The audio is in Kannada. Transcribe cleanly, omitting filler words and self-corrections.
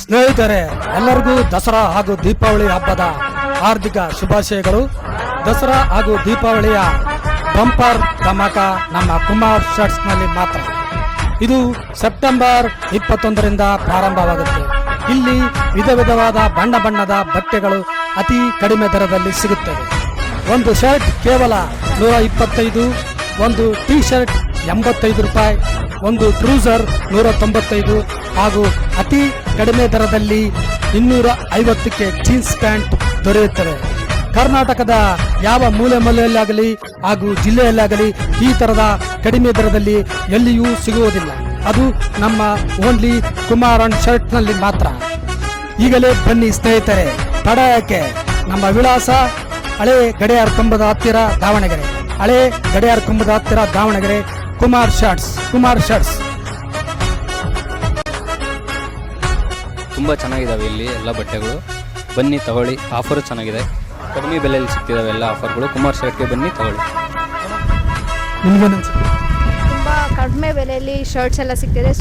ಸ್ನೇಹಿತರೆ, ಎಲ್ಲರಿಗೂ ದಸರಾ ಹಾಗೂ ದೀಪಾವಳಿ ಹಬ್ಬದ ಹಾರ್ದಿಕ ಶುಭಾಶಯಗಳು. ದಸರಾ ಹಾಗೂ ದೀಪಾವಳಿಯ ಬಂಪರ್ ಧಮಾಕ ನಮ್ಮ ಕುಮಾರ್ ಶರ್ಟ್ಸ್ ನಲ್ಲಿ ಮಾತ್ರ. ಇದು ಸೆಪ್ಟೆಂಬರ್ 21ರಿಂದ ಪ್ರಾರಂಭವಾಗುತ್ತೆ. ಇಲ್ಲಿ ವಿಧ ವಿಧವಾದ ಬಣ್ಣ ಬಣ್ಣದ ಬಟ್ಟೆಗಳು ಅತಿ ಕಡಿಮೆ ದರದಲ್ಲಿ ಸಿಗುತ್ತವೆ. ಒಂದು ಶರ್ಟ್ ಕೇವಲ 125, ಒಂದು ಟೀ ಶರ್ಟ್ 85 ರೂಪಾಯಿ, ಒಂದು ಟ್ರೂಸರ್ 195 ಹಾಗೂ ಅತಿ ಕಡಿಮೆ ದರದಲ್ಲಿ 250ಕ್ಕೆ ಜೀನ್ಸ್ ಪ್ಯಾಂಟ್ ದೊರೆಯುತ್ತವೆ. ಕರ್ನಾಟಕದ ಯಾವ ಮೂಲೆ ಮೂಲೆಯಲ್ಲಾಗಲಿ ಹಾಗೂ ಜಿಲ್ಲೆಯಲ್ಲಾಗಲಿ ಈ ತರದ ಕಡಿಮೆ ದರದಲ್ಲಿ ಎಲ್ಲಿಯೂ ಸಿಗುವುದಿಲ್ಲ. ಅದು ನಮ್ಮ ಓನ್ಲಿ ಕುಮಾರ್ ಅಂಡ್ ಶರ್ಟ್ ನಲ್ಲಿ ಮಾತ್ರ. ಈಗಲೇ ಬನ್ನಿ ಸ್ನೇಹಿತರೆ, ತಡ ಯಾಕೆ? ನಮ್ಮ ವಿಳಾಸ ಹಳೆ ಗಡಿಯಾರ ಕಂಬದ ಹತ್ತಿರ ದಾವಣಗೆರೆ, ಹಳೆ ಗಡಿಯಾರ ಕಂಬದ ಹತ್ತಿರ ದಾವಣಗೆರೆ, ಕುಮಾರ್ ಶರ್ಟ್ಸ್. ತುಂಬ ಚೆನ್ನಾಗಿದ್ದಾವೆ ಇಲ್ಲಿ ಎಲ್ಲ ಬಟ್ಟೆಗಳು. ಬನ್ನಿ ತಗೊಳ್ಳಿ, ಆಫರ್ ಚೆನ್ನಾಗಿದೆ, ಕಡಿಮೆ ಬೆಲೆಯಲ್ಲಿ ಸಿಗ್ತಿದ್ದಾವೆ ಎಲ್ಲ ಆಫರ್ಗಳು. ಕುಮಾರ್ ಶರ್ಟ್ಗೆ ಬನ್ನಿ ತಗೊಳ್ಳಿ. ನಿಮ್ಗೇನು ಅನ್ಸುತ್ತೆ? ತುಂಬ ಕಡಿಮೆ ಬೆಲೆಯಲ್ಲಿ ಶರ್ಟ್ಸ್ ಎಲ್ಲ ಸಿಗ್ತಿದೆ.